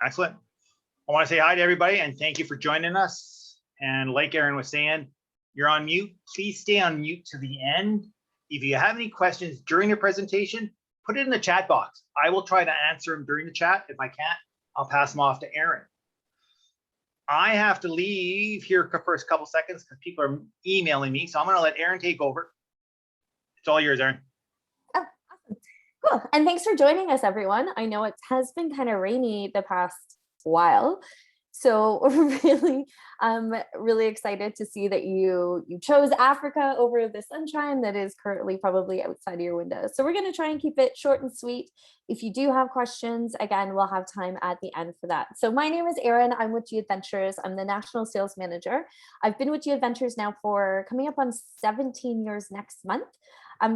Excellent. I want to say hi to everybody and thank you for joining us. And like Erin was saying, you're on mute. Please stay on mute to the end. If you have any questions during the presentation, put it in the chat box. I will try to answer them during the chat. If I can't, I'll pass them off to Erin. I have to leave here for a couple seconds because people are emailing me. So I'm going to let Erin take over. It's all yours, Erin. Oh, awesome. Cool. And thanks for joining us, everyone. I know it has been kind of rainy the past while. So we're really excited to see that you chose Africa over the sunshine that is currently probably outside of your window. So we're going to try and keep it short and sweet. If you do have questions, again, we'll have time at the end for that. So my name is Erin. I'm with Gadventures. I'm the National Sales Manager. I've been with Gadventures now for coming up on 17 years next month.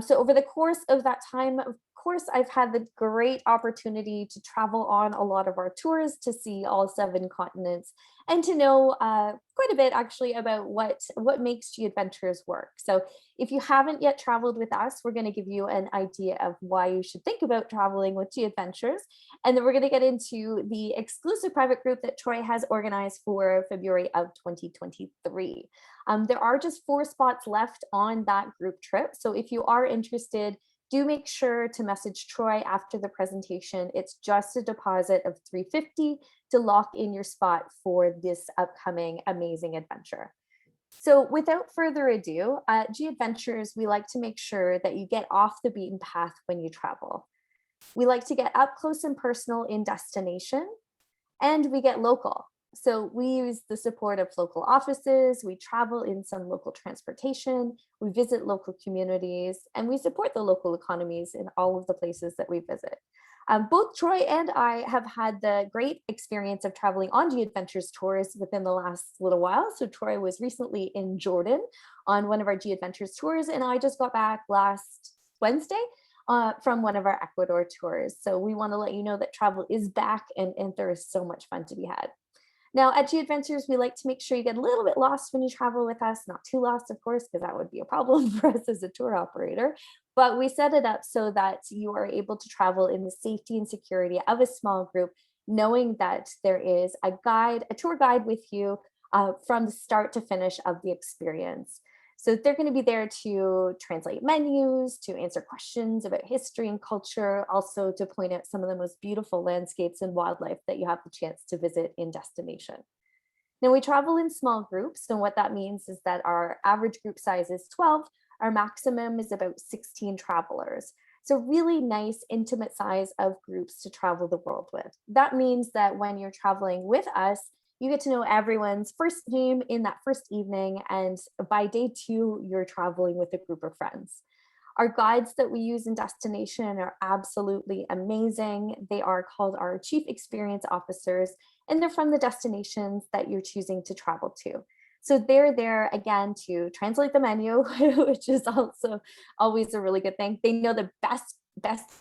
So over the course of that time, of course, I've had the great opportunity to travel on a lot of our tours to see all 7 continents and to know quite a bit actually about what makes Gadventures work. So if you haven't yet traveled with us, we're going to give you an idea of why you should think about traveling with Gadventures. And then we're going to get into the exclusive private group that Troy has organized for February of 2023. There are just 4 spots left on that group trip. So if you are interested, do make sure to message Troy after the presentation. It's just a deposit of $350 to lock in your spot for this upcoming amazing adventure. So without further ado, at Gadventures, we like to make sure that you get off the beaten path when you travel. We like to get up close and personal in destination, and we get local. So we use the support of local offices, we travel in some local transportation, we visit local communities, and we support the local economies in all of the places that we visit. Both Troy and I have had the great experience of traveling on Gadventures tours within the last little while. So Troy was recently in Jordan on one of our Gadventures tours, and I just got back last Wednesday from one of our Ecuador tours. So we want to let you know that travel is back and there is so much fun to be had. Now at Gadventures, we like to make sure you get a little bit lost when you travel with us, not too lost, of course, because that would be a problem for us as a tour operator, but we set it up so that you are able to travel in the safety and security of a small group, knowing that there is a tour guide with you from the start to finish of the experience. So they're going to be there to translate menus, to answer questions about history and culture, also to point out some of the most beautiful landscapes and wildlife that you have the chance to visit in destination. Now we travel in small groups. And what that means is that our average group size is 12. Our maximum is about 16 travelers. So really nice, intimate size of groups to travel the world with. That means that when you're traveling with us, you get to know everyone's first name in that first evening, and by day 2, you're traveling with a group of friends. Our guides that we use in destination are absolutely amazing. They are called our Chief Experience Officers, and they're from the destinations that you're choosing to travel to. So they're there again to translate the menu, which is also always a really good thing. They know the best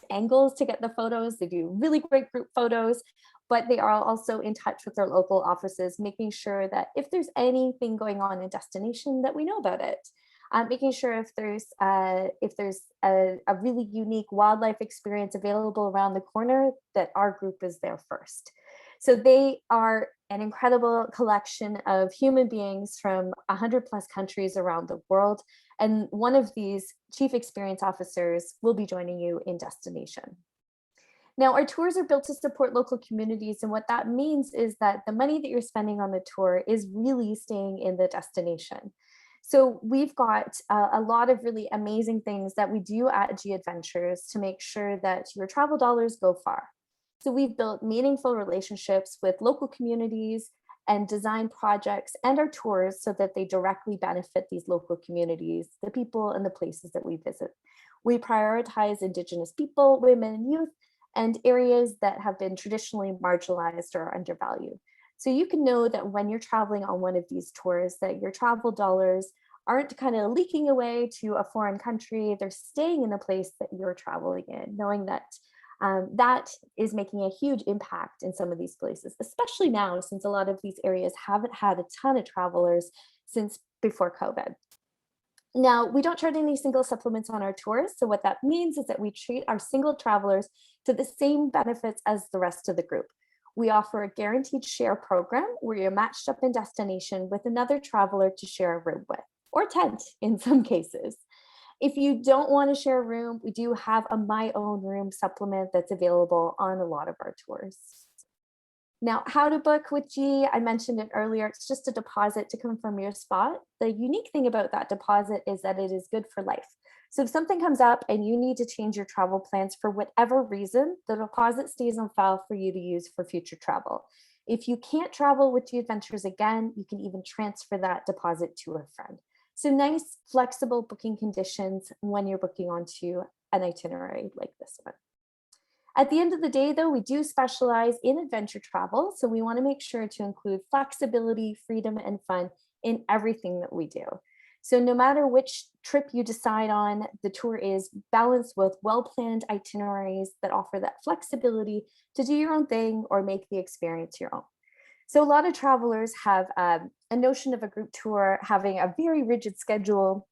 angles to get the photos. They do really great group photos, but they are also in touch with their local offices, making sure that if there's anything going on in destination that we know about it. Making sure if there's a really unique wildlife experience available around the corner, that our group is there first. So they are an incredible collection of human beings from 100+ countries around the world. And one of these Chief Experience Officers will be joining you in destination. Now, our tours are built to support local communities, and what that means is that the money that you're spending on the tour is really staying in the destination. So we've got a lot of really amazing things that we do at Gadventures to make sure that your travel dollars go far. So we've built meaningful relationships with local communities and designed projects and our tours so that they directly benefit these local communities, the people and the places that we visit. We prioritize Indigenous people, women, and youth, and areas that have been traditionally marginalized or undervalued. So you can know that when you're traveling on one of these tours, that your travel dollars aren't kind of leaking away to a foreign country. They're staying in the place that you're traveling in, knowing that that is making a huge impact in some of these places, especially now, since a lot of these areas haven't had a ton of travelers since before COVID. Now, we don't charge any single supplements on our tours. So what that means is that we treat our single travelers to the same benefits as the rest of the group. We offer a guaranteed share program where you're matched up in destination with another traveler to share a room with, or tent in some cases. If you don't want to share a room, we do have a My Own Room supplement that's available on a lot of our tours. Now, how to book with G, I mentioned it earlier, it's just a deposit to confirm your spot. The unique thing about that deposit is that it is good for life. So if something comes up and you need to change your travel plans for whatever reason, the deposit stays on file for you to use for future travel. If you can't travel with G Adventures again, you can even transfer that deposit to a friend. So nice, flexible booking conditions when you're booking onto an itinerary like this one. At the end of the day, though, we do specialize in adventure travel. So we want to make sure to include flexibility, freedom, and fun in everything that we do. So no matter which trip you decide on, the tour is balanced with well-planned itineraries that offer that flexibility to do your own thing or make the experience your own. So a lot of travelers have a notion of a group tour having a very rigid schedule.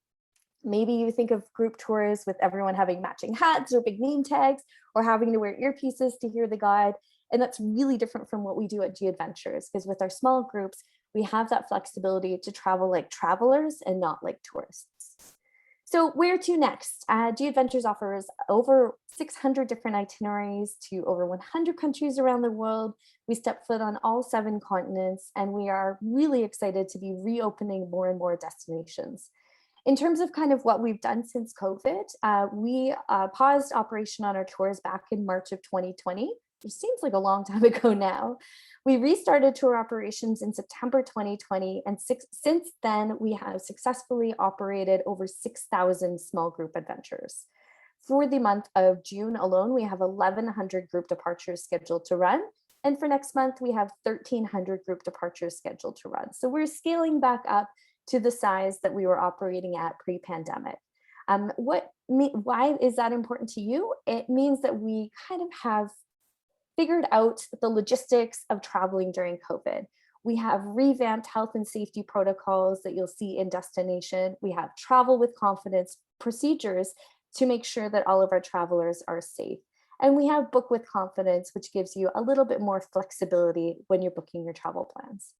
Maybe you think of group tours with everyone having matching hats or big name tags, or having to wear earpieces to hear the guide. And that's really different from what we do at G Adventures, because with our small groups, we have that flexibility to travel like travelers and not like tourists. So where to next? G Adventures offers over 600 different itineraries to over 100 countries around the world. We step foot on all 7 continents, and we are really excited to be reopening more and more destinations. In terms of kind of what we've done since COVID, we paused operation on our tours back in March of 2020, which seems like a long time ago now. We restarted tour operations in September 2020, and since then, we have successfully operated over 6,000 small group adventures. For the month of June alone, we have 1,100 group departures scheduled to run. And for next month, we have 1,300 group departures scheduled to run. So we're scaling back up to the size that we were operating at pre-pandemic. Why is that important to you? It means that we kind of have figured out the logistics of traveling during COVID. We have revamped health and safety protocols that you'll see in destination. We have travel with confidence procedures to make sure that all of our travelers are safe. And we have book with confidence, which gives you a little bit more flexibility when you're booking your travel plans.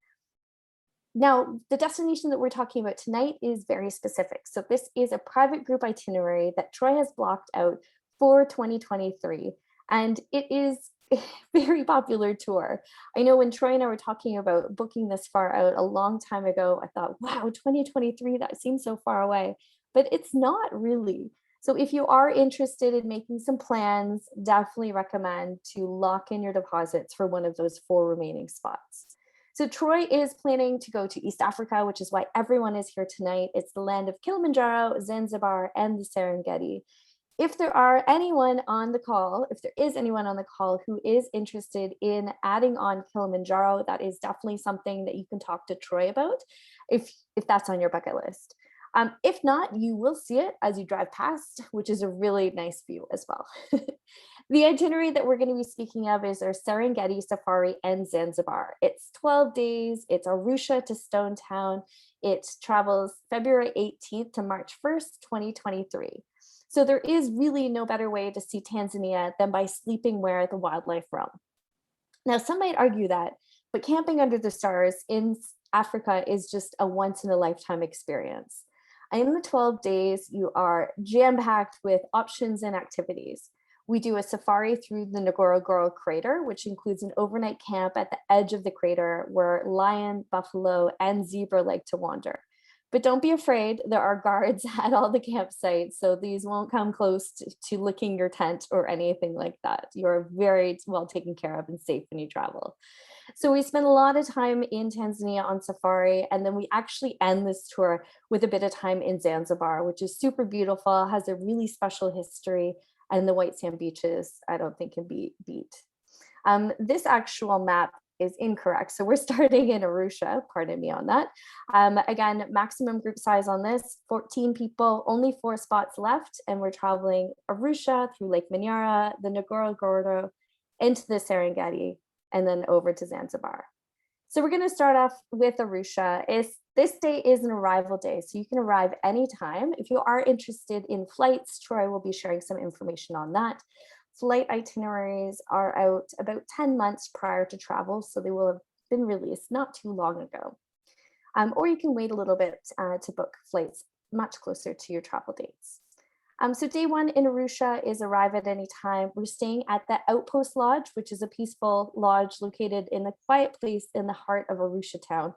Now, the destination that we're talking about tonight is very specific. So this is a private group itinerary that Troy has blocked out for 2023. And it is a very popular tour. I know when Troy and I were talking about booking this far out a long time ago, I thought, wow, 2023, that seems so far away, but it's not really. So if you are interested in making some plans, definitely recommend to lock in your deposits for one of those 4 remaining spots. So Troy is planning to go to East Africa, which is why everyone is here tonight. It's the land of Kilimanjaro, Zanzibar, and the Serengeti. If there is anyone on the call who is interested in adding on Kilimanjaro, that is definitely something that you can talk to Troy about if that's on your bucket list. If not, you will see it as you drive past, which is a really nice view as well. The itinerary that we're going to be speaking of is our Serengeti Safari and Zanzibar. It's 12 days. It's Arusha to Stone Town. It travels February 18th to March 1st, 2023. So there is really no better way to see Tanzania than by sleeping where the wildlife roam. Now, some might argue that, but camping under the stars in Africa is just a once-in-a-lifetime experience. In the 12 days, you are jam-packed with options and activities. We do a safari through the Ngorongoro Crater, which includes an overnight camp at the edge of the crater where lion, buffalo, and zebra like to wander. But don't be afraid, there are guards at all the campsites, so these won't come close to licking your tent or anything like that. You're very well taken care of and safe when you travel. So we spend a lot of time in Tanzania on safari, and then we actually end this tour with a bit of time in Zanzibar, which is super beautiful, has a really special history, and the white sand beaches, I don't think can be beat. This actual map is incorrect. So we're starting in Arusha, pardon me on that. Again, maximum group size on this, 14 people, only 4 spots left. And we're traveling Arusha through Lake Manyara, the Ngorongoro, into the Serengeti, and then over to Zanzibar. So we're gonna start off with Arusha. This day is an arrival day, so you can arrive anytime. If you are interested in flights, Troy will be sharing some information on that. flight itineraries are out about 10 months prior to travel, so they will have been released not too long ago. Or you can wait a little bit to book flights much closer to your travel dates. So day one in Arusha is arrive at any time. We're staying at the Outpost Lodge, which is a peaceful lodge located in a quiet place in the heart of Arusha town.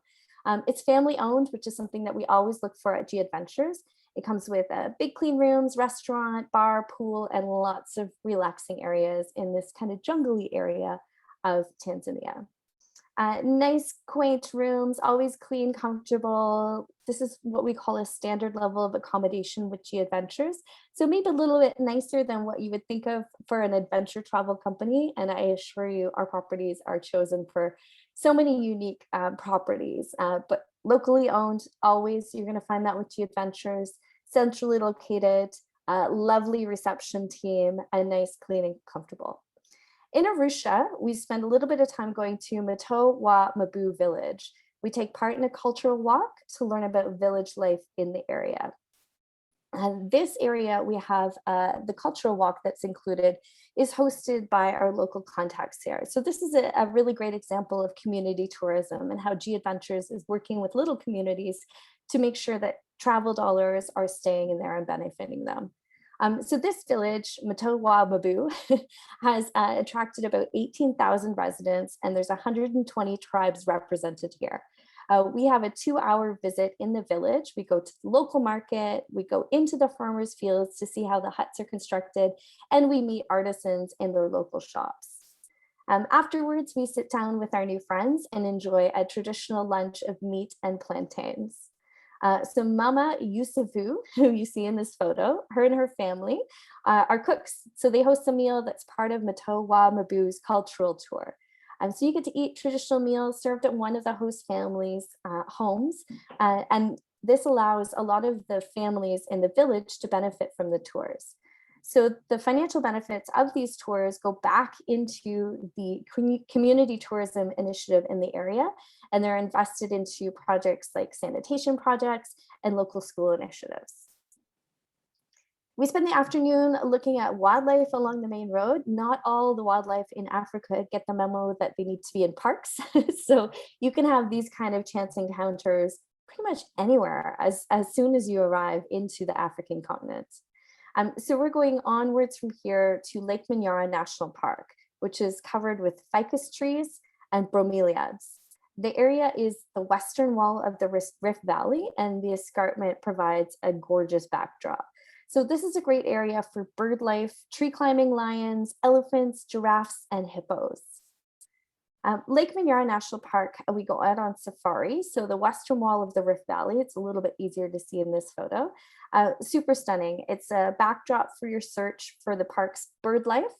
It's family owned, which is something that we always look for at gadventures. It comes with big clean rooms, restaurant, bar, pool, and lots of relaxing areas in this kind of jungly area of Tanzania. Nice, quaint rooms, always clean, comfortable. This is what we call a standard level of accommodation with gadventures. So maybe a little bit nicer than what you would think of for an adventure travel company. And I assure you, our properties are chosen for so many unique properties, but locally owned. Always, you're going to find that with gadventures, centrally located, lovely reception team, and nice, clean, and comfortable. In Arusha, we spend a little bit of time going to Mato wa Mabu village. We take part in a cultural walk to learn about village life in the area. This area, we have the cultural walk that's included is hosted by our local contacts here. So this is a really great example of community tourism and how gadventures is working with little communities to make sure that travel dollars are staying in there and benefiting them. So this village, Mato wa Mabu, has attracted about 18,000 residents, and there's 120 tribes represented here. We have a 2-hour visit in the village. We go to the local market, we go into the farmers' fields to see how the huts are constructed, and we meet artisans in their local shops. Afterwards, we sit down with our new friends and enjoy a traditional lunch of meat and plantains. So Mama Yusufu, who you see in this photo, her and her family are cooks. So they host a meal that's part of Mato wa Mabu's cultural tour. So you get to eat traditional meals served at one of the host families' homes. And this allows a lot of the families in the village to benefit from the tours. So the financial benefits of these tours go back into the community tourism initiative in the area, and they're invested into projects like sanitation projects and local school initiatives. We spend the afternoon looking at wildlife along the main road. Not all the wildlife in Africa get the memo that they need to be in parks. So you can have these kind of chance encounters pretty much anywhere as soon as you arrive into the African continent. So we're going onwards from here to Lake Manyara National Park, which is covered with ficus trees and bromeliads. The area is the western wall of the Rift Valley, and the escarpment provides a gorgeous backdrop. So this is a great area for bird life, tree climbing lions, elephants, giraffes, and hippos. Lake Manyara National Park, we go out on safari. So the western wall of the Rift Valley, it's a little bit easier to see in this photo. Super stunning. It's a backdrop for your search for the park's bird life.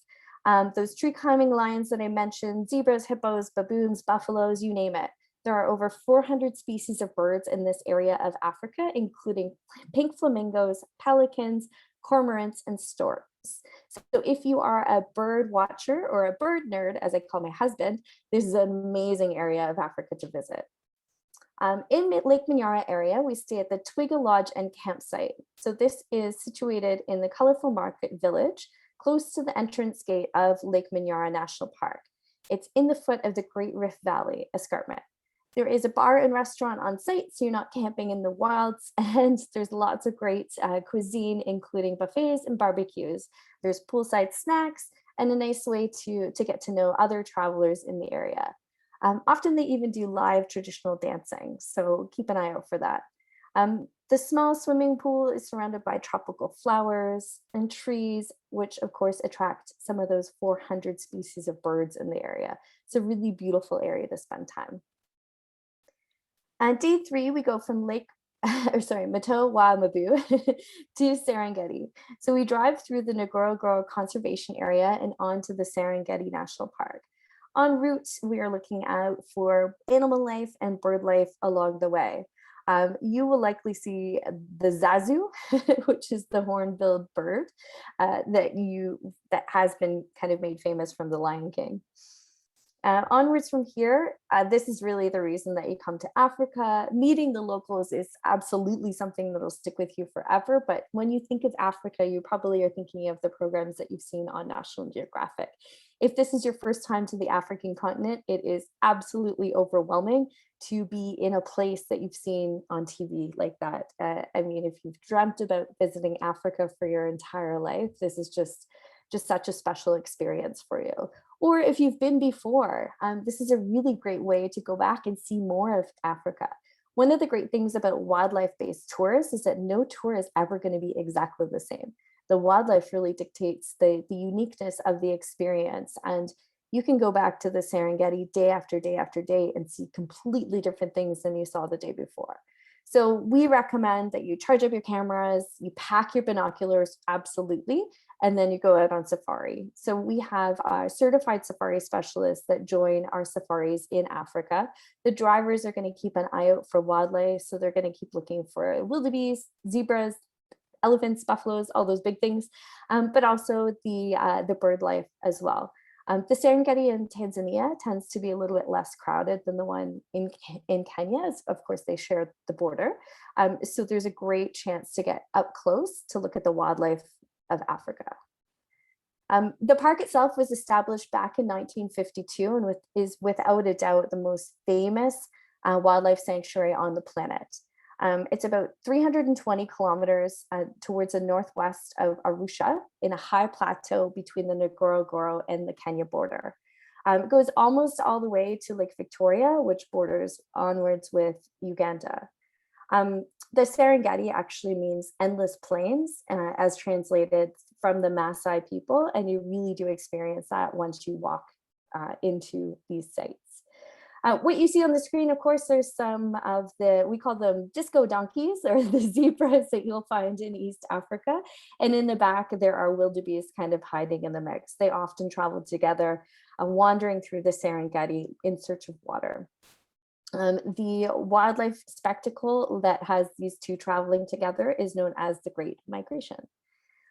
Those tree climbing lions that I mentioned, zebras, hippos, baboons, buffaloes, you name it. There are over 400 species of birds in this area of Africa, including pink flamingos, pelicans, cormorants, and storks. So if you are a bird watcher or a bird nerd, as I call my husband, this is an amazing area of Africa to visit. In Lake Manyara area, we stay at the Twiga Lodge and Campsite. So this is situated in the colorful market village, close to the entrance gate of Lake Manyara National Park. It's in the foot of the Great Rift Valley escarpment. There is a bar and restaurant on site, so you're not camping in the wilds, and there's lots of great cuisine, including buffets and barbecues. There's poolside snacks and a nice way to get to know other travelers in the area. Often they even do live traditional dancing, so keep an eye out for that. The small swimming pool is surrounded by tropical flowers and trees, which of course attract some of those 400 species of birds in the area. It's a really beautiful area to spend time. Day 3, we go from Mato wa Mabu to Serengeti. So we drive through the Ngorongoro Conservation Area and onto the Serengeti National Park. En route, we are looking out for animal life and bird life along the way. You will likely see the zazu, which is the hornbilled bird that has been kind of made famous from the Lion King. Onwards from here, this is really the reason that you come to Africa. Meeting the locals is absolutely something that'll stick with you forever. But when you think of Africa, you probably are thinking of the programs that you've seen on National Geographic. If this is your first time to the African continent, it is absolutely overwhelming to be in a place that you've seen on TV like that. I mean, if you've dreamt about visiting Africa for your entire life, this is just such a special experience for you. Or if you've been before, this is a really great way to go back and see more of Africa. One of the great things about wildlife-based tours is that no tour is ever going to be exactly the same. The wildlife really dictates the uniqueness of the experience. And you can go back to the Serengeti day after day after day and see completely different things than you saw the day before. So we recommend that you charge up your cameras, you pack your binoculars, absolutely, and then you go out on safari. So we have certified safari specialists that join our safaris in Africa. The drivers are going to keep an eye out for wildlife. So they're going to keep looking for wildebeest, zebras, elephants, buffaloes, all those big things, but also the bird life as well. The Serengeti in Tanzania tends to be a little bit less crowded than the one in Kenya, as of course they share the border. So there's a great chance to get up close to look at the wildlife of Africa. The park itself was established back in 1952 and is without a doubt the most famous wildlife sanctuary on the planet. It's about 320 kilometers towards the northwest of Arusha in a high plateau between the Ngorongoro and the Kenya border. It goes almost all the way to Lake Victoria, which borders onwards with Uganda. The Serengeti actually means endless plains, as translated from the Maasai people, and you really do experience that once you walk into these sites. What you see on the screen, of course, there's some of we call them disco donkeys, or the zebras that you'll find in East Africa. And in the back, there are wildebeest kind of hiding in the mix. They often travel together, wandering through the Serengeti in search of water. The wildlife spectacle that has these two traveling together is known as the Great Migration.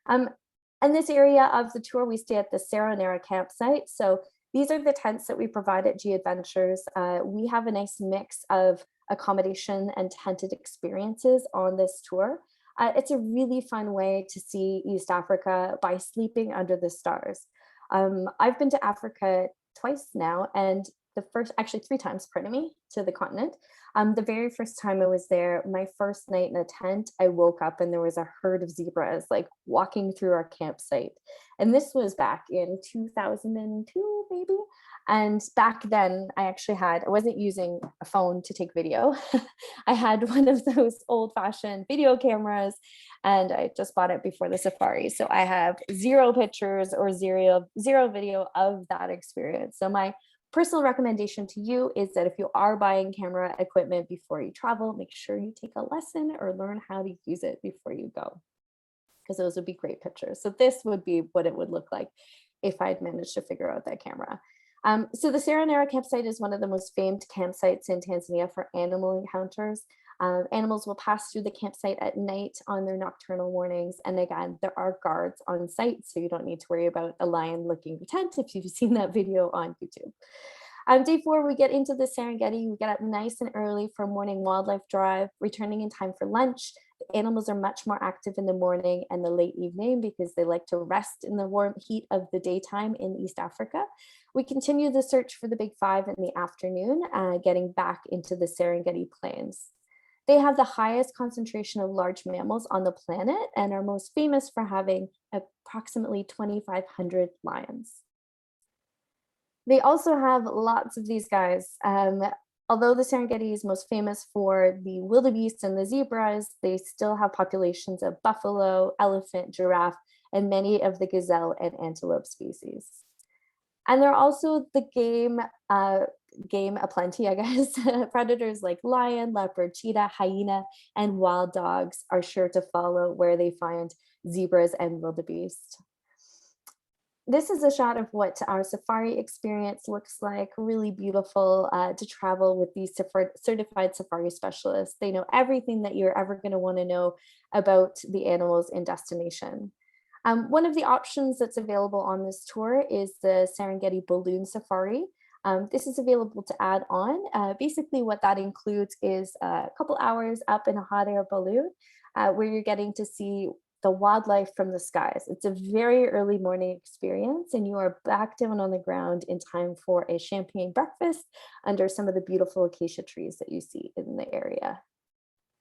In this area of the tour, we stay at the Serenera campsite. So these are the tents that we provide at Gadventures. We have a nice mix of accommodation and tented experiences on this tour. It's a really fun way to see East Africa by sleeping under the stars. I've been to Africa twice now, and actually 3 times, pardon me, to the continent. The very first time I was there, my first night in a tent, I woke up and there was a herd of zebras like walking through our campsite. And this was back in 2002, maybe. And back then I wasn't using a phone to take video. I had one of those old fashioned video cameras, and I just bought it before the safari. So I have 0 pictures or zero video of that experience. So my personal recommendation to you is that if you are buying camera equipment before you travel, make sure you take a lesson or learn how to use it before you go, because those would be great pictures. So this would be what it would look like if I'd managed to figure out that camera. So the Serenera campsite is one of the most famed campsites in Tanzania for animal encounters. Animals will pass through the campsite at night on their nocturnal warnings. And again, there are guards on site, so you don't need to worry about a lion licking your tent if you've seen that video on YouTube. Day 4, we get into the Serengeti. We get up nice and early for a morning wildlife drive, returning in time for lunch. The animals are much more active in the morning and the late evening because they like to rest in the warm heat of the daytime in East Africa. We continue the search for the Big Five in the afternoon, getting back into the Serengeti plains. They have the highest concentration of large mammals on the planet and are most famous for having approximately 2,500 lions. They also have lots of these guys. Although the Serengeti is most famous for the wildebeest and the zebras, they still have populations of buffalo, elephant, giraffe, and many of the gazelle and antelope species. And they're also the game aplenty, I guess. Predators like lion, leopard, cheetah, hyena, and wild dogs are sure to follow where they find zebras and wildebeest. This is a shot of what our safari experience looks like. Really beautiful to travel with these certified safari specialists. They know everything that you're ever going to want to know about the animals in destination. One of the options that's available on this tour is the Serengeti Balloon Safari. This is available to add on. Basically what that includes is a couple hours up in a hot air balloon where you're getting to see the wildlife from the skies. It's a very early morning experience, and you are back down on the ground in time for a champagne breakfast under some of the beautiful acacia trees that you see in the area.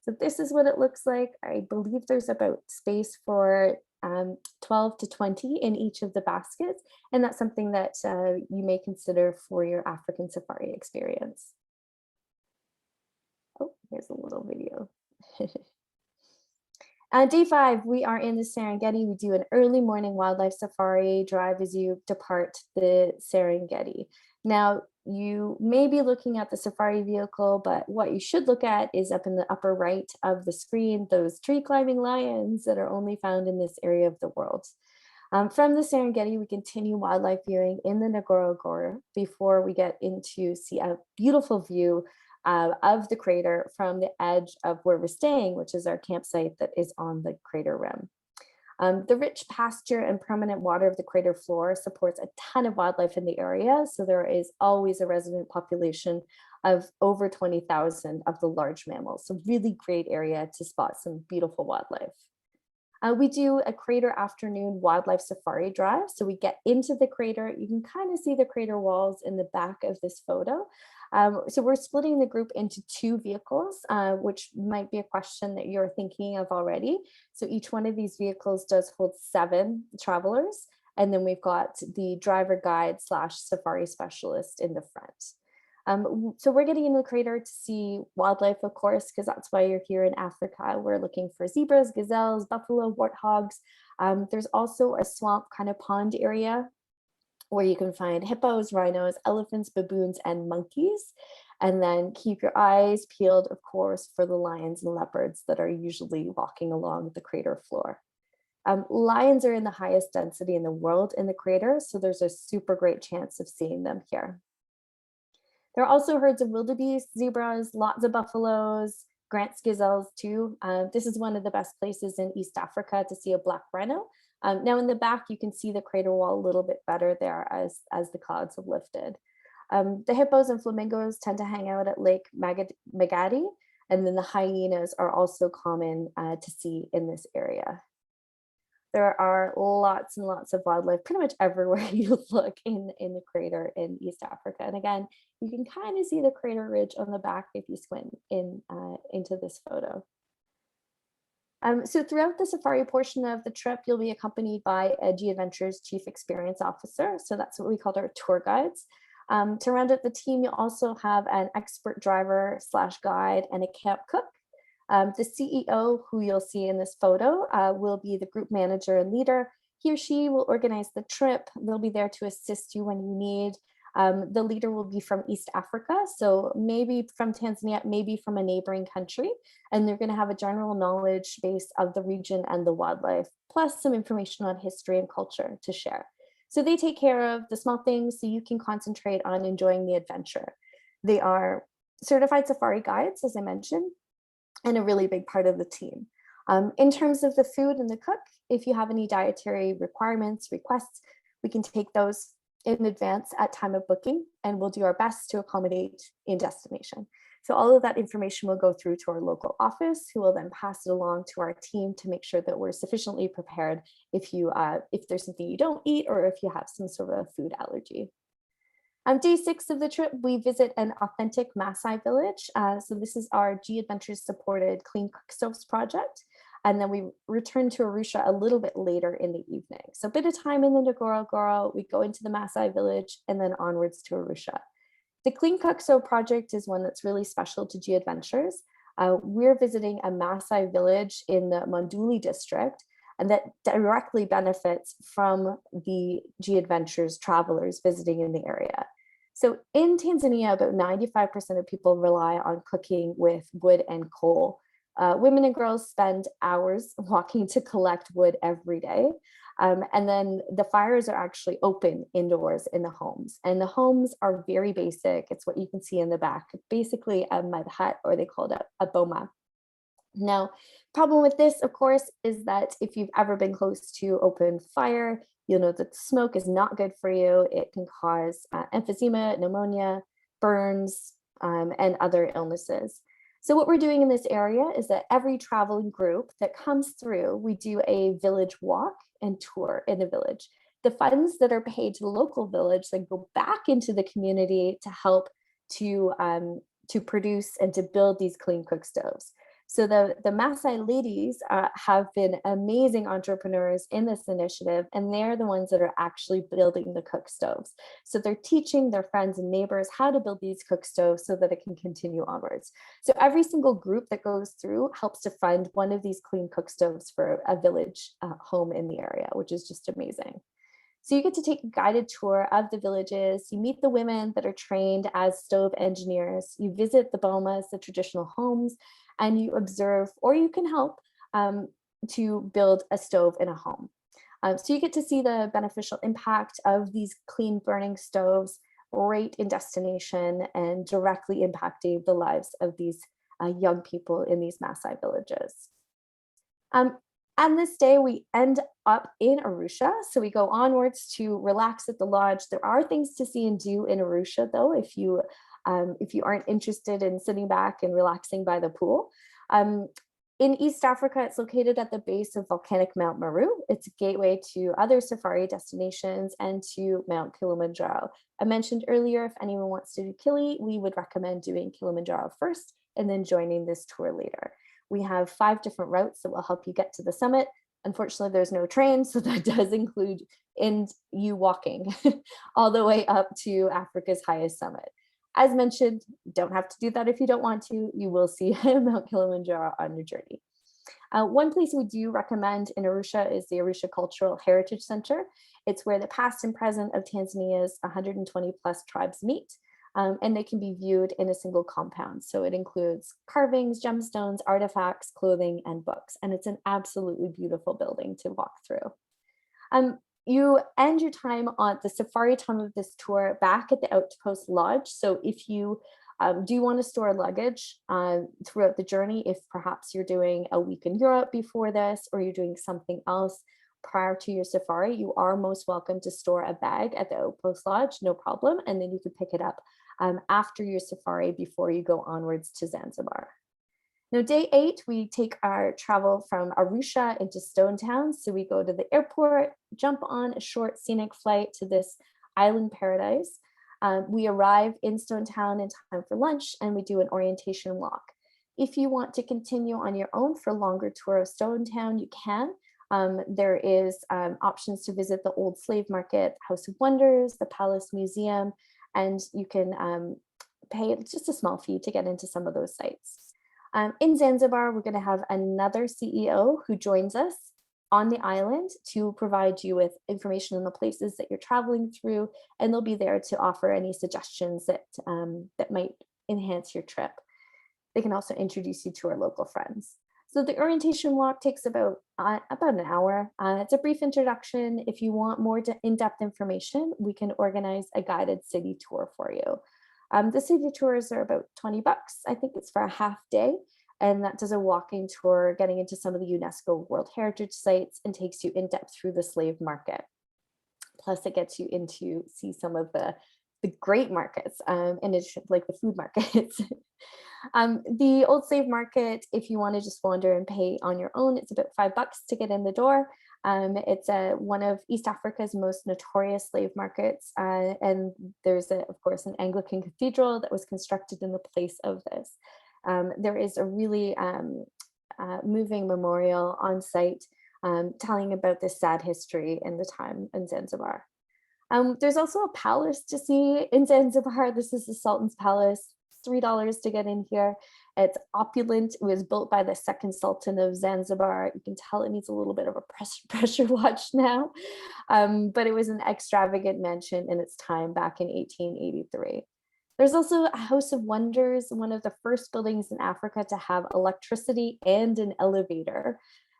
So this is what it looks like. I believe there's about space for 12 to 20 in each of the baskets, and that's something that you may consider for your African safari experience. Oh, here's a little video. Day 5, we are in the Serengeti. We do an early morning wildlife safari drive as you depart the Serengeti. Now, you may be looking at the safari vehicle, but what you should look at is up in the upper right of the screen, those tree climbing lions that are only found in this area of the world. From the Serengeti, we continue wildlife viewing in the Ngorongoro before we get into see a beautiful view of the crater from the edge of where we're staying, which is our campsite that is on the crater rim. The rich pasture and permanent water of the crater floor supports a ton of wildlife in the area, so there is always a resident population of over 20,000 of the large mammals, so really great area to spot some beautiful wildlife. We do a crater afternoon wildlife safari drive. So we get into the crater. You can kind of see the crater walls in the back of this photo. So we're splitting the group into 2 vehicles, which might be a question that you're thinking of already. So each one of these vehicles does hold 7 travelers. And then we've got the driver guide / safari specialist in the front. So we're getting into the crater to see wildlife, of course, because that's why you're here in Africa. We're looking for zebras, gazelles, buffalo, warthogs. There's also a swamp kind of pond area where you can find hippos, rhinos, elephants, baboons, and monkeys. And then keep your eyes peeled, of course, for the lions and leopards that are usually walking along the crater floor. Lions are in the highest density in the world in the crater, so there's a super great chance of seeing them here. There are also herds of wildebeest, zebras, lots of buffaloes, Grant's gazelles too. This is one of the best places in East Africa to see a black rhino. Now in the back, you can see the crater wall a little bit better there as the clouds have lifted. The hippos and flamingos tend to hang out at Lake Magadi, and then the hyenas are also common to see in this area. There are lots and lots of wildlife pretty much everywhere you look in the crater in East Africa. And again, you can kind of see the crater ridge on the back if you squint into this photo. So throughout the safari portion of the trip, you'll be accompanied by a gadventures chief experience officer. So that's what we call our tour guides. To round out the team, you'll also have an expert driver / guide and a camp cook. The CEO, who you'll see in this photo, will be the group manager and leader. He or she will organize the trip. They'll be there to assist you when you need. The leader will be from East Africa, so maybe from Tanzania, maybe from a neighboring country, and they're going to have a general knowledge base of the region and the wildlife, plus some information on history and culture to share. So they take care of the small things so you can concentrate on enjoying the adventure. They are certified safari guides, as I mentioned, and a really big part of the team. In terms of the food and the cook, if you have any dietary requirements, requests, we can take those in advance at time of booking, and we'll do our best to accommodate in destination. So all of that information will go through to our local office, who will then pass it along to our team to make sure that we're sufficiently prepared if there's something you don't eat or if you have some sort of food allergy. On day 6 of the trip, we visit an authentic Maasai village. So this is our gadventures supported Clean Cook Stoves project. And then we return to Arusha a little bit later in the evening. So a bit of time in the Ngorongoro, we go into the Maasai village and then onwards to Arusha. The Clean Cook Stove project is one that's really special to gadventures. We're visiting a Maasai village in the Monduli district, and that directly benefits from the gadventures travelers visiting in the area. So in Tanzania, about 95% of people rely on cooking with wood and coal. Women and girls spend hours walking to collect wood every day. And then the fires are actually open indoors in the homes. And the homes are very basic. It's what you can see in the back, basically a mud hut, or they call it a boma. Now, problem with this, of course, is that if you've ever been close to open fire, You'll know that smoke is not good for you. It can cause emphysema, pneumonia, burns, and other illnesses. So what we're doing in this area is that every traveling group that comes through, we do a village walk and tour in the village. The funds that are paid to the local village then go back into the community to help to produce and to build these clean cook stoves. So the Maasai ladies have been amazing entrepreneurs in this initiative, and they're the ones that are actually building the cook stoves. So they're teaching their friends and neighbors how to build these cook stoves so that it can continue onwards. So every single group that goes through helps to fund one of these clean cook stoves for a village home in the area, which is just amazing. So you get to take a guided tour of the villages. You meet the women that are trained as stove engineers. You visit the bomas, the traditional homes, and you observe, or you can help to build a stove in a home. So you get to see the beneficial impact of these clean burning stoves right in destination and directly impacting the lives of these young people in these Maasai villages. On this day, we end up in Arusha. So we go onwards to relax at the lodge. There are things to see and do in Arusha, though, if you aren't interested in sitting back and relaxing by the pool. In East Africa, it's located at the base of volcanic Mount Meru. It's a gateway to other safari destinations and to Mount Kilimanjaro. I mentioned earlier, if anyone wants to do Kili, we would recommend doing Kilimanjaro first and then joining this tour later. We have 5 different routes that will help you get to the summit. Unfortunately, there's no train, so that does include you walking all the way up to Africa's highest summit. As mentioned, you don't have to do that if you don't want to. You will see Mount Kilimanjaro on your journey. One place we do recommend in Arusha is the Arusha Cultural Heritage Center. It's where the past and present of Tanzania's 120 plus tribes meet. And they can be viewed in a single compound. So it includes carvings, gemstones, artifacts, clothing, and books. And it's an absolutely beautiful building to walk through. You end your time on the safari time of this tour back at the Outpost Lodge. So if you do want to store luggage throughout the journey, if perhaps you're doing a week in Europe before this, or you're doing something else prior to your safari, you are most welcome to store a bag at the Outpost Lodge, no problem. And then you can pick it up after your safari before you go onwards to Zanzibar. Now, day 8, we take our travel from Arusha into Stone Town. So we go to the airport, jump on a short scenic flight to this island paradise. We arrive in Stone Town in time for lunch, and we do an orientation walk. If you want to continue on your own for a longer tour of Stone Town, you can. There is options to visit the Old Slave Market, House of Wonders, the Palace Museum, and you can pay just a small fee to get into some of those sites. In Zanzibar, we're going to have another CEO who joins us on the island to provide you with information on the places that you're traveling through, and they'll be there to offer any suggestions that might enhance your trip. They can also introduce you to our local friends. So the orientation walk takes about an hour. It's a brief introduction. If you want more in-depth information, we can organize a guided city tour for you. The city tours are about $20. I think it's for a half day. And that does a walking tour, getting into some of the UNESCO World Heritage sites, and takes you in depth through the slave market. Plus it gets you into see some of the great markets, and it's like the food markets. The Old Slave Market, if you want to just wander and pay on your own, it's about $5 to get in the door. It's one of East Africa's most notorious slave markets, and there's of course an Anglican cathedral that was constructed in the place of this. There is a really moving memorial on site telling about this sad history in the time in Zanzibar. There's also a palace to see in Zanzibar. This is the Sultan's Palace. $3 to get in here. It's opulent. It was built by the second Sultan of Zanzibar. You can tell it needs a little bit of a pressure wash now, but it was an extravagant mansion in its time back in 1883. There's also a House of Wonders, one of the first buildings in Africa to have electricity and an elevator.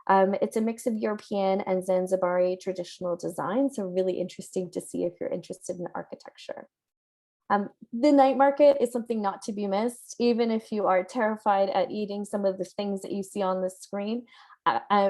It's a mix of European and Zanzibari traditional design, so really interesting to see if you're interested in architecture. The night market is something not to be missed, even if you are terrified at eating some of the things that you see on the screen.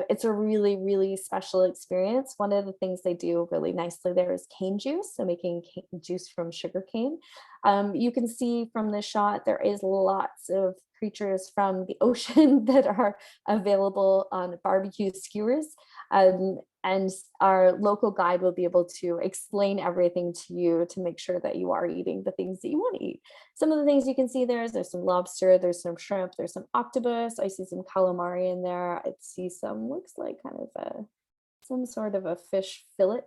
it's a really, really special experience. One of the things they do really nicely there is cane juice, so making juice from sugar cane. You can see from the shot there is lots of creatures from the ocean that are available on barbecue skewers. And our local guide will be able to explain everything to you to make sure that you are eating the things that you want to eat. Some of the things you can see there's some lobster, there's some shrimp, there's some octopus. I see some calamari in there. I see some, looks like kind of some sort of a fish fillet.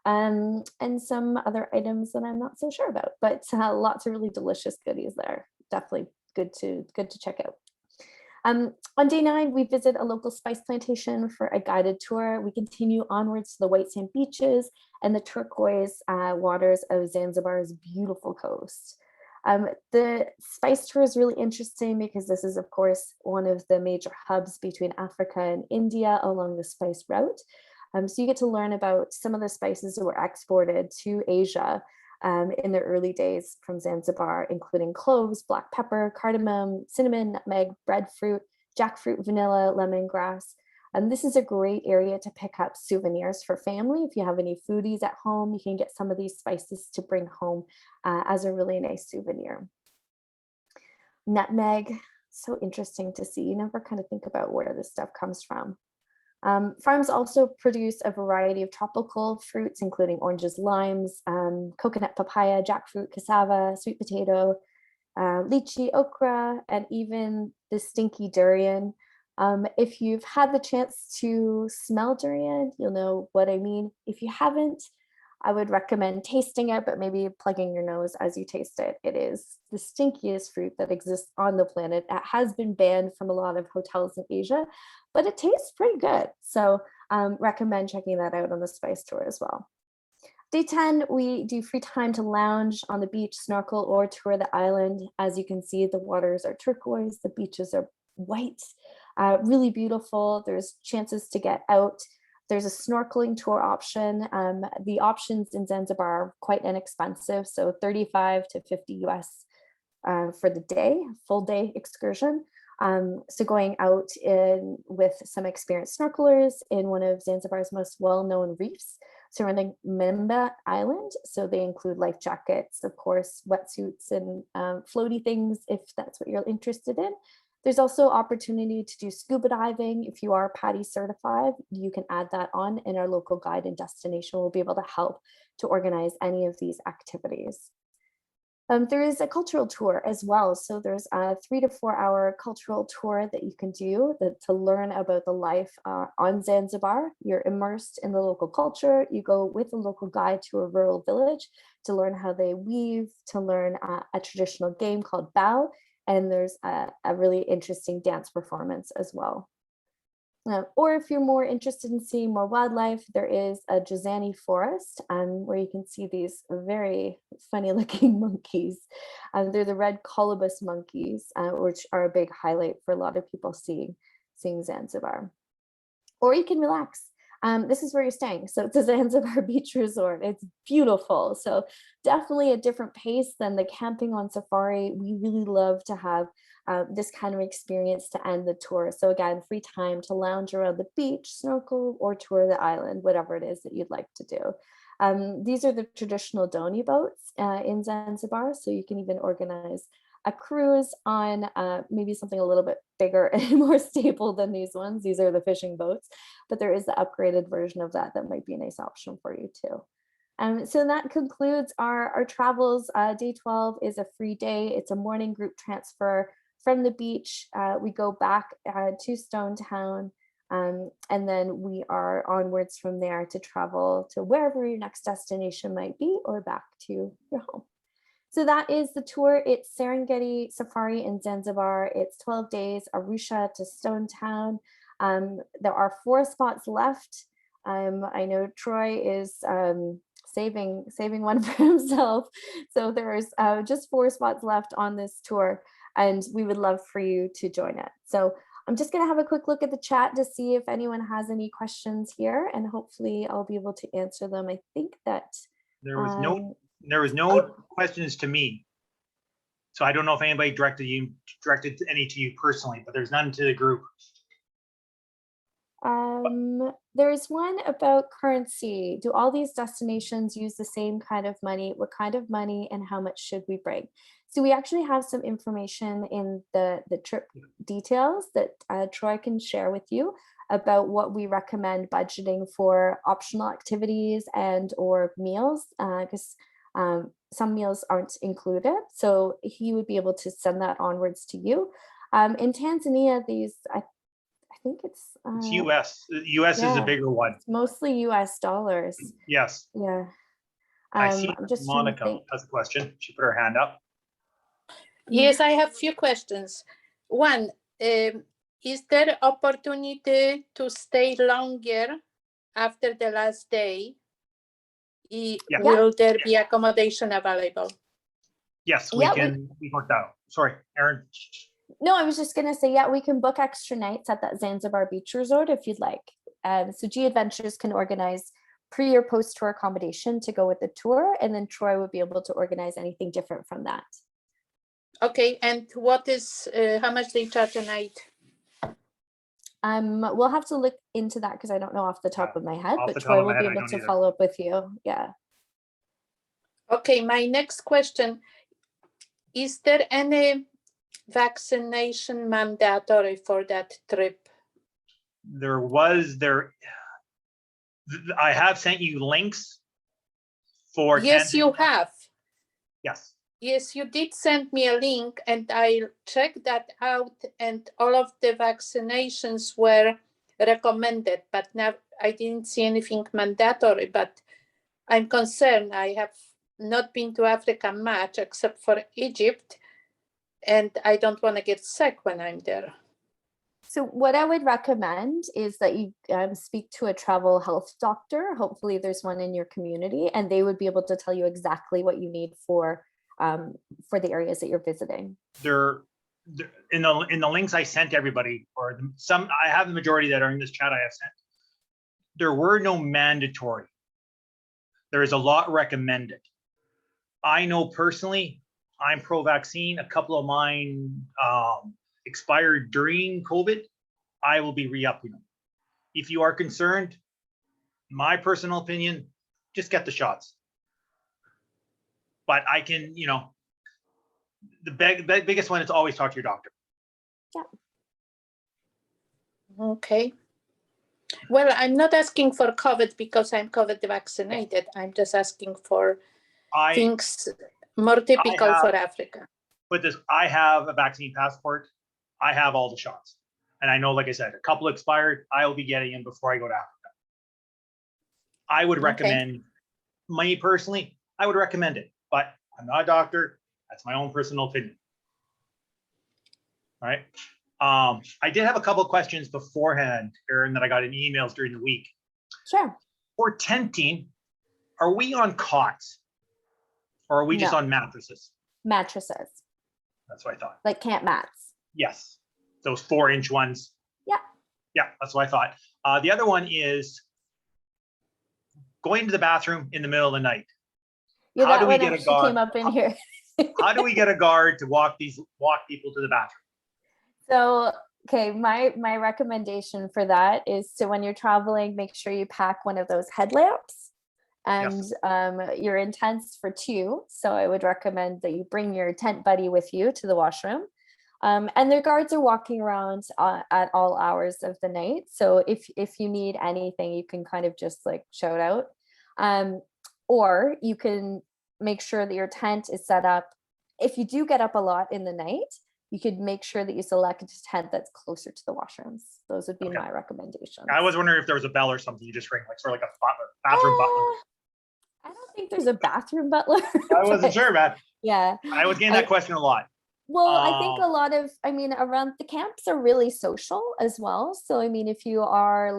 And some other items that I'm not so sure about, but lots of really delicious goodies there. Definitely good to check out. On day 9, we visit a local spice plantation for a guided tour. We continue onwards to the white sand beaches and the turquoise waters of Zanzibar's beautiful coast. The spice tour is really interesting because this is, of course, one of the major hubs between Africa and India along the spice route. So you get to learn about some of the spices that were exported to Asia in the early days from Zanzibar, including cloves, black pepper, cardamom, cinnamon, nutmeg, breadfruit, jackfruit, vanilla, lemongrass. This is a great area to pick up souvenirs for family. If you have any foodies at home, you can get some of these spices to bring home as a really nice souvenir. Nutmeg, so interesting to see. You never kind of think about where this stuff comes from. Farms also produce a variety of tropical fruits, including oranges, limes, coconut, papaya, jackfruit, cassava, sweet potato, lychee, okra, and even the stinky durian. If you've had the chance to smell durian, you'll know what I mean. If you haven't, I would recommend tasting it, but maybe plugging your nose as you taste it. It is the stinkiest fruit that exists on the planet. It has been banned from a lot of hotels in Asia, but it tastes pretty good. So recommend checking that out on the spice tour as well. Day 10, we do free time to lounge on the beach, snorkel, or tour the island. As you can see, the waters are turquoise, the beaches are white, really beautiful. There's chances to get out. There's a snorkeling tour option. The options in Zanzibar are quite inexpensive, so 35 to 50 US for the day, full day excursion. So going out with some experienced snorkelers in one of Zanzibar's most well-known reefs surrounding Memba Island. So they include life jackets, of course, wetsuits and floaty things if that's what you're interested in. There's also opportunity to do scuba diving. If you are PADI certified, you can add that on, and our local guide and destination will be able to help to organize any of these activities. There is a cultural tour as well. So there's a 3 to 4 hour cultural tour that you can do to learn about the life on Zanzibar. You're immersed in the local culture. You go with a local guide to a rural village to learn how they weave, to learn a traditional game called bao. And there's a really interesting dance performance as well. Or if you're more interested in seeing more wildlife, there is a Jazani forest where you can see these very funny looking monkeys. They're the red colobus monkeys, which are a big highlight for a lot of people seeing Zanzibar. Or you can relax. This is where you're staying. So it's a Zanzibar beach resort. It's beautiful. So definitely a different pace than the camping on safari. We really love to have this kind of experience to end the tour. So again, free time to lounge around the beach, snorkel, or tour the island, whatever it is that you'd like to do. These are the traditional dhonie boats in Zanzibar. So you can even organize a cruise on maybe something a little bit bigger and more stable than these ones. These are the fishing boats, but there is the upgraded version of that might be a nice option for you too. So that concludes our travels. Day 12 is a free day. It's a morning group transfer from the beach. We go back to Stone Town, and then we are onwards from there to travel to wherever your next destination might be or back to your home. So that is the tour. It's Serengeti Safari in Zanzibar. It's 12 days, Arusha to Stone Town. There are 4 spots left. I know Troy is saving one for himself. So there's just 4 spots left on this tour, and we would love for you to join it. So I'm just going to have a quick look at the chat to see if anyone has any questions here, and hopefully I'll be able to answer them. I think that there was no questions to me. So I don't know if anybody directed any to you personally, but there's none to the group. There's one about currency. Do all these destinations use the same kind of money? What kind of money and how much should we bring? So we actually have some information in the trip details that Troy can share with you about what we recommend budgeting for optional activities and or meals, because some meals aren't included. So he would be able to send that onwards to you. In Tanzania, I think it's US. The US is a yeah, bigger one. it's mostly US dollars. Yes. Yeah. I see I'm just trying to Monica think. has a question. She put her hand up. Yes, I have few questions. One, is there opportunity to stay longer after the last day? Yeah. Will there be accommodation available? Yes, we Yeah, can work that out. Sorry, Erin. No, I was just gonna say, yeah, we can book extra nights at that Zanzibar beach resort if you'd like. So Gadventures can organize pre or post tour accommodation to go with the tour, and then Troy would be able to organize anything different from that. Okay, and what is how much they charge a night? We'll have to look into that because I don't know off the top of my head, Off but the top Troy of my will be head, I able don't to either. follow up with you. Yeah. Okay, my next question, is there any vaccination mandatory for that trip? I have sent you links for Yes, you Tanzania. have. Yes. Yes, you did send me a link and I checked that out and all of the vaccinations were recommended, but now I didn't see anything mandatory, but I'm concerned. I have not been to Africa much except for Egypt, and I don't want to get sick when I'm there. So what I would recommend is that you speak to a travel health doctor. Hopefully there's one in your community, and they would be able to tell you exactly what you need for the areas that you're visiting. In the links I sent everybody, or I have the majority that are in this chat I have sent. There were no mandatory. There is a lot recommended. I know personally, I'm pro-vaccine. A couple of mine expired during COVID. I will be re-upping them. If you are concerned, my personal opinion, just get the shots. But I can, the biggest one is always talk to your doctor. Yeah. Okay. Well, I'm not asking for COVID because I'm COVID vaccinated. I'm just asking for things more typical for Africa. But I have a vaccine passport. I have all the shots. And I know, like I said, a couple expired. I will be getting them before I go to Africa. I would recommend, me personally, I would recommend it, but I'm not a doctor. That's my own personal opinion. All right. I did have a couple of questions beforehand, Erin, that I got in emails during the week. Sure. For tenting, are we on cots or are we just on mattresses? Mattresses. That's what I thought. Like camp mats. Yes. Those 4-inch ones. Yeah. Yeah, that's what I thought. The other one is going to the bathroom in the middle of the night. Yeah, How that do we one get a actually guard? came up in here. How do we get a guard to walk people to the bathroom? So, okay, my recommendation for that is to, when you're traveling, make sure you pack one of those headlamps, and you're in tents for 2. So I would recommend that you bring your tent buddy with you to the washroom. And their guards are walking around at all hours of the night. So if you need anything, you can kind of just like shout out, or you can make sure that your tent is set up. If you do get up a lot in the night, you could make sure that you select a tent that's closer to the washrooms. Those would be my recommendations. I was wondering if there was a bell or something you just ring, like sort of like a bathroom butler. I don't think there's a bathroom butler. I wasn't sure, man. Yeah. I was getting that question a lot. Well, I think a lot of, around the camps are really social as well. So, if you are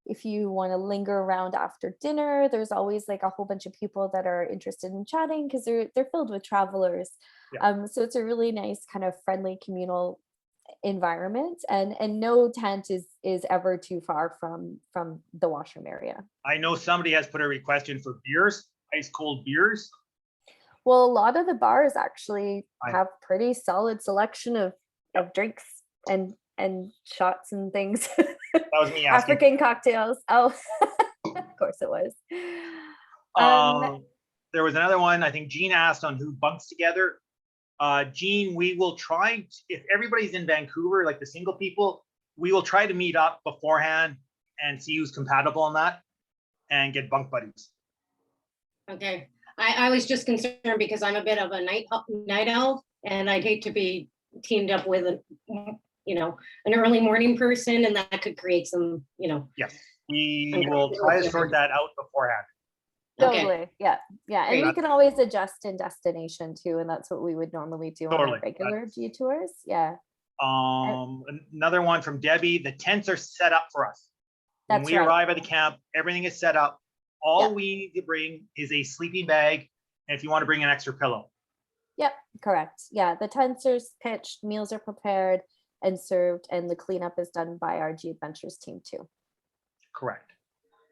if you want to linger around after dinner, there's always like a whole bunch of people that are interested in chatting because they're filled with travelers. Yeah. So it's a really nice kind of friendly communal environment, and no tent is ever too far from the washroom area. I know somebody has put a request in for beers, ice cold beers. Well, a lot of the bars actually have pretty solid selection of drinks and shots and things. That was me asking. African cocktails. Oh, of course it was. There was another one. I think Jean asked on who bunks together. Jean, we will try, if everybody's in Vancouver, like the single people, we will try to meet up beforehand and see who's compatible on that and get bunk buddies. Okay. I was just concerned because I'm a bit of a night owl, and I'd hate to be teamed up with an early morning person, and that could create some, Yes, we will try to sort that out beforehand. Totally. Okay. Yeah. And Great. we can always adjust in destination too. And that's what we would normally do on Totally. our regular G tours. Yeah. Another one from Debbie, the tents are set up for us. When That's we right. arrive at the camp, everything is set up. All Yeah. we need to bring is a sleeping bag. And if you want to bring an extra pillow. Yep. Correct. Yeah. The tents are pitched, meals are prepared and served, and the cleanup is done by our G Adventures team too. Correct.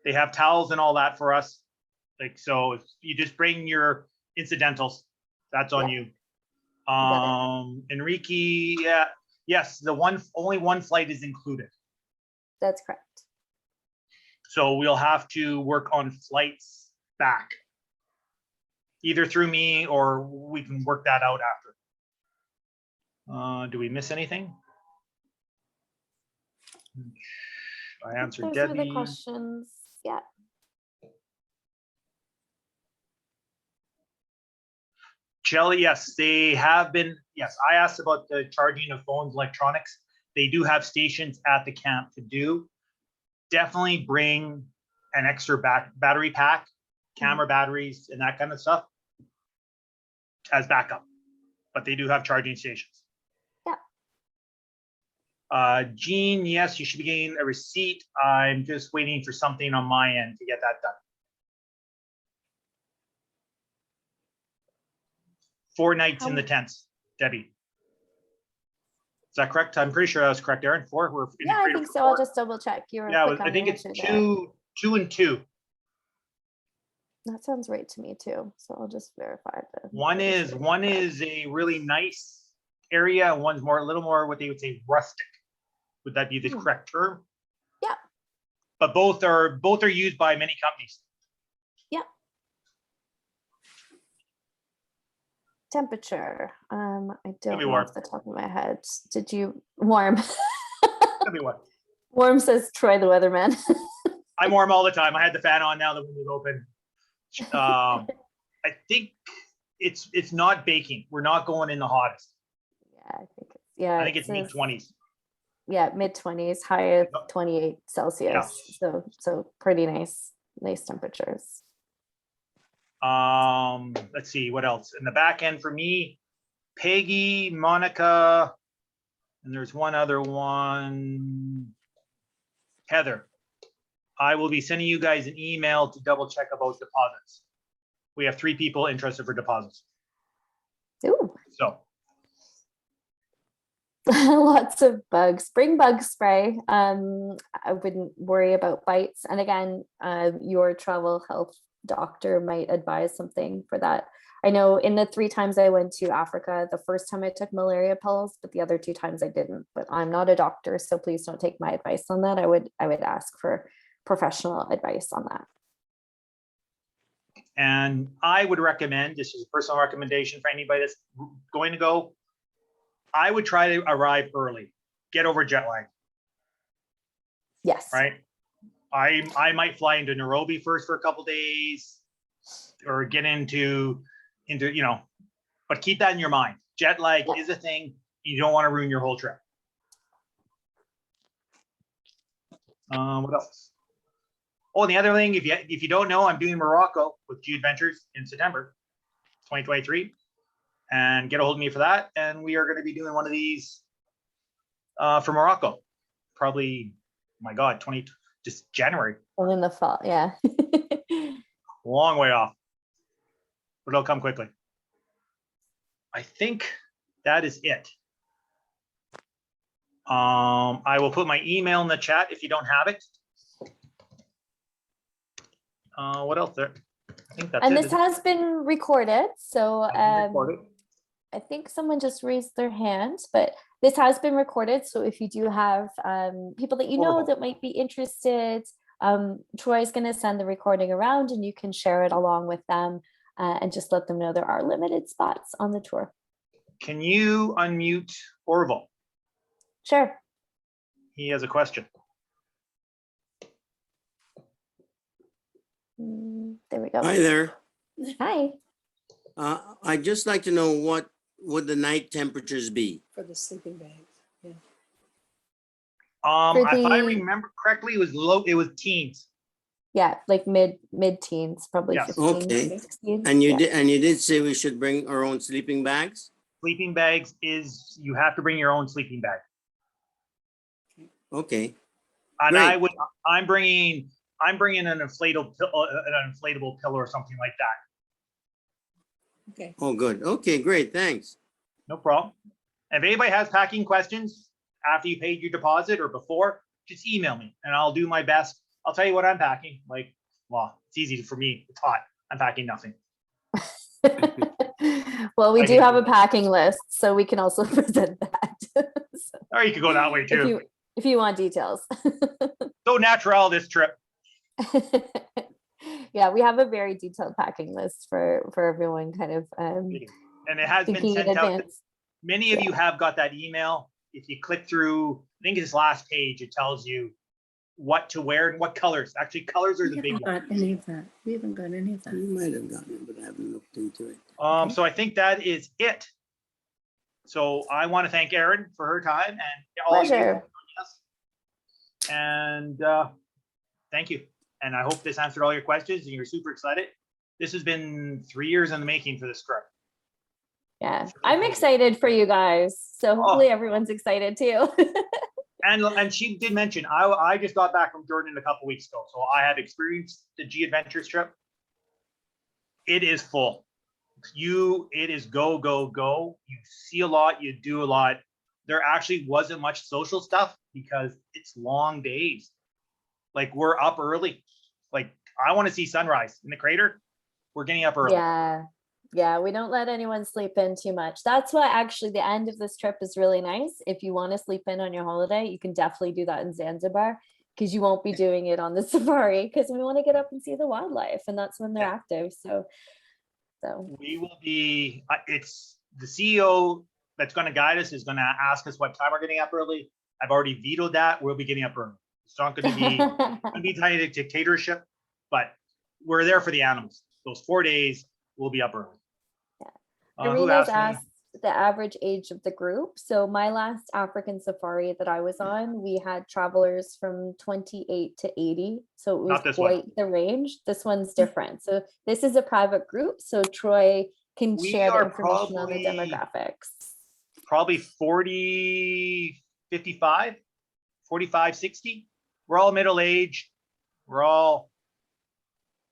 They have towels and all that for us. Like, so if you just bring your incidentals, that's on you. Enrique, yeah, yes, only one flight is included. That's correct. So we'll have to work on flights back, either through me or we can work that out after. Do we miss anything? I answered Those are Debbie. the questions. Yeah. Shelly, yes, they have been. Yes, I asked about the charging of phones, electronics. They do have stations at the camp to do. Definitely bring an extra battery pack, camera batteries, and that kind of stuff as backup. But they do have charging stations. Yeah. Jean, yes, you should be getting a receipt. I'm just waiting for something on my end to get that done. 4 nights in the tents, Debbie. Is that correct? I'm pretty sure that was correct, Erin. 4. We're Yeah, I think so. I'll just double check. You were yeah, quick I on think the it's answer there. 2 and 2. That sounds right to me too. So I'll just verify that. One is a really nice area, and one's a little more what they would say rustic. Would that be the correct term? Yeah. But both are used by many companies. Yeah. Temperature. I don't know off the top of my head. Did you warm? Tell me what. Warm says Troy the weatherman. I'm warm all the time. I had the fan on, now the window's open. I think it's not baking. We're not going in the hottest. Yeah, I think it's mid-20s. Yeah, mid-20s, high of 28 Celsius. Yeah. So pretty nice temperatures. Let's see what else in the back end for me. Peggy, Monica, and there's one other one. Heather. I will be sending you guys an email to double check about deposits. We have 3 people interested for deposits. Ooh. So. Lots of bugs. Bring bug spray. I wouldn't worry about bites. And again, your travel health doctor might advise something for that. I know in the 3 times I went to Africa, the first time I took malaria pills, but the other 2 times I didn't. But I'm not a doctor, so please don't take my advice on that. I would ask for professional advice on that. And I would recommend, this is a personal recommendation for anybody that's going to go, I would try to arrive early, get over jet lag. Yes. Right. I might fly into Nairobi first for a couple days, or get into but keep that in your mind. Jet lag is a thing. You don't want to ruin your whole trip. What else? Oh, and the other thing, if you don't know, I'm doing Morocco with G Adventures in September 2023. And get a hold of me for that. And we are going to be doing one of these for Morocco. Probably, oh my God, just January. Well, in the fall, yeah. Long way off. But it'll come quickly. I think that is it. I will put my email in the chat if you don't have it. What else there? I think that's and it. This has been recorded, so I think someone just raised their hand, but this has been recorded. So if you do have people that you know Wonderful. that might be interested, Troy's going to send the recording around and you can share it along with them and just let them know there are limited spots on the tour. Can you unmute Orville? Sure. He has a question. There we go. Hi there. Hi. I'd just like to know what would the night temperatures be? For the sleeping bags. Yeah. For If I the- remember correctly, it was low. It was teens. Yeah, like mid-teens, probably Yes. 15, Okay. 16. And you Yeah. did say we should bring our own sleeping bags? Sleeping bags is you have to bring your own sleeping bag. Okay. And Great. I'm bringing an inflatable pillow or something like that. Okay. Oh, good. Okay, great. Thanks. No problem. If anybody has packing questions after you paid your deposit or before, just email me and I'll do my best. I'll tell you what I'm packing. Like, well, it's easy for me. It's hot. I'm packing nothing. Well, we I do can have do a that. packing list, so we can also present that. So Or you could go that way too. if you want details. So natural this trip. Yeah, we have a very detailed packing list for everyone kind of And it has been thinking in sent out. advance. Many of Yeah. you have got that email. If you click through, I think it's last page, it tells you what to wear and what colors. Actually, colors are the We big haven't one. got any of that. We haven't got any of You that. might have gotten it, but I haven't looked into it. So I think that is it. So I want to thank Erin for her time and all of you. Pleasure. And thank you. And I hope this answered all your questions and you're super excited. This has been 3 years in the making for this trip. Yeah, I'm excited for you guys. So hopefully everyone's excited too. And she did mention, I just got back from Jordan a couple weeks ago. So I have experienced the G Adventures trip. It is full. It is go, go, go. You see a lot, you do a lot. There actually wasn't much social stuff because it's long days. Like we're up early. Like I want to see sunrise in the crater. We're getting up early. Yeah, we don't let anyone sleep in too much. That's why actually the end of this trip is really nice. If you want to sleep in on your holiday, you can definitely do that in Zanzibar because you won't be doing it on the safari because we want to get up and see the wildlife and that's when they're active. So We will be, it's the CEO that's going to guide us is going to ask us what time we're getting up early. I've already vetoed that. We'll be getting up early. It's not going to be tiny dictatorship, but we're there for the animals. Those 4 days, we'll be up early. Who Arena's asked me? asked the average age of the group. So my last African safari that I was on, we had travelers from 28 to 80. So it was Not this one. quite the range. This one's different. So this is a private group. So Troy can We share the are information on the probably- demographics. Probably 40, 55, 45, 60. We're all middle-aged. I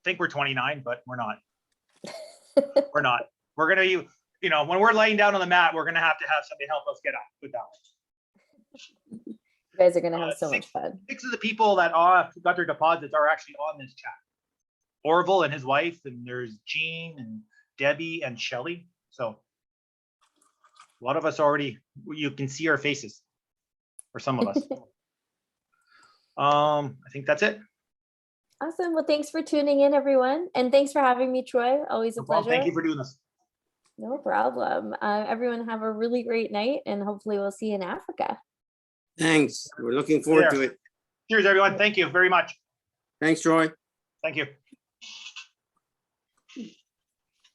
think we're 29, but we're not. We're not. We're going to, when we're laying down on the mat, we're going to have somebody help us get up. Put that way. You guys are going to have so much Six- fun. 6 of the people that got their deposits are actually on this chat. Orville and his wife, and there's Jean and Debbie and Shelly. So a lot of us already, you can see our faces, or some of us. I think that's it. Awesome. Well, thanks for tuning in, everyone. And thanks for having me, Troy. Always a No problem. pleasure. Thank you for doing this. No problem. Everyone have a really great night and hopefully we'll see you in Africa. Thanks. We're looking forward to it. Cheers, everyone. Thank you very much. Thanks, Troy. Thank you.